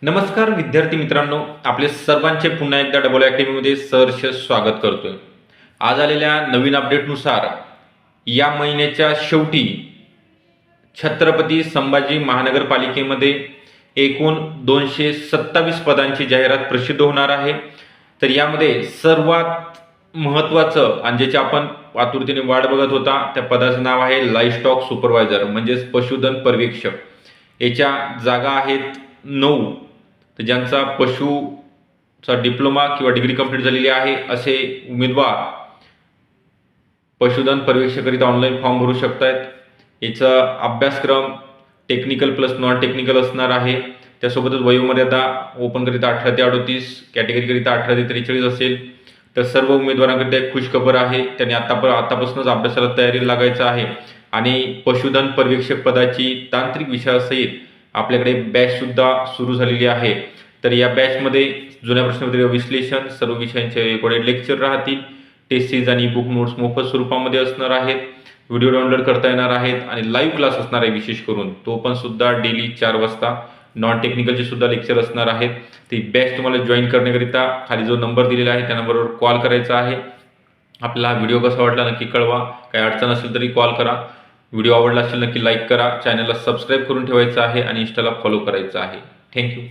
नमस्कार विद्यार्थी मित्रांनो, आपले सर्वांचे पुन्हा एकदा डबल अकॅडमीमध्ये सहर्ष स्वागत करतोय. आज आलेल्या नवीन अपडेटनुसार या महिन्याच्या शेवटी छत्रपती संभाजी महानगरपालिकेमध्ये एकूण 227 पदांची जाहिरात प्रसिद्ध होणार आहे. तर यामध्ये सर्वात महत्त्वाचं आणि ज्याची आपण आतुरतेने वाट बघत होता त्या पदाचं नाव आहे लाईव्हस्टॉक सुपरवायझर म्हणजेच पशुधन पर्यवेक्षक. याच्या जागा आहेत 9. तर ज्यांचा पशुचा डिप्लोमा किंवा डिग्री कंप्लीट झालेली आहे असे उमेदवार पशुधन पर्यवेक्षकाकरिता ऑनलाईन फॉर्म भरू शकतात. याचा अभ्यासक्रम टेक्निकल प्लस नॉन टेक्निकल असणार आहे. त्यासोबतच वयोमर्यादा ओपनकरिता 18 ते 38, कॅटेगरीकरिता 18 ते 43 असेल. तर सर्व उमेदवारांकरिता एक खुशखबर आहे, त्यांनी आतापासूनच अभ्यासाला तयारीला लागायचं आहे. आणि पशुधन पर्यवेक्षक पदाची तांत्रिक विषयासहित आपल्याकडे बॅचसुद्धा सुरू झालेली आहे. तर या बॅचमध्ये जुन्या प्रश्नपत्रिका विश्लेषण, सर्व विषयांचे रेकॉर्डेड लेक्चर राहतील. टेस्ट सीरीज आणि बुक नोट्स मोफत स्वरूपामध्ये असणार आहेत. व्हिडिओ डाउनलोड करता येणार आहेत आणि लाईव्ह क्लास असणार आहे विशेष करून, तो पण सुद्धा डेली 4 वाजता. नॉन टेक्निकलचे सुद्धा लेक्चर असणार आहेत. ती बॅच तुम्हाला जॉईन करण्याकरिता खाली जो नंबर दिलेला आहे त्या नंबरवर कॉल करायचा आहे. आपला हा व्हिडिओ कसा वाटला नक्की कळवा. काही अडचण असेल तरी कॉल करा. व्हिडिओ आवडला असेल नक्की लाईक करा. चॅनलला सबस्क्राईब करून ठेवायचं आहे आणि इंस्टाला फॉलो करायचं आहे. थँक्यू.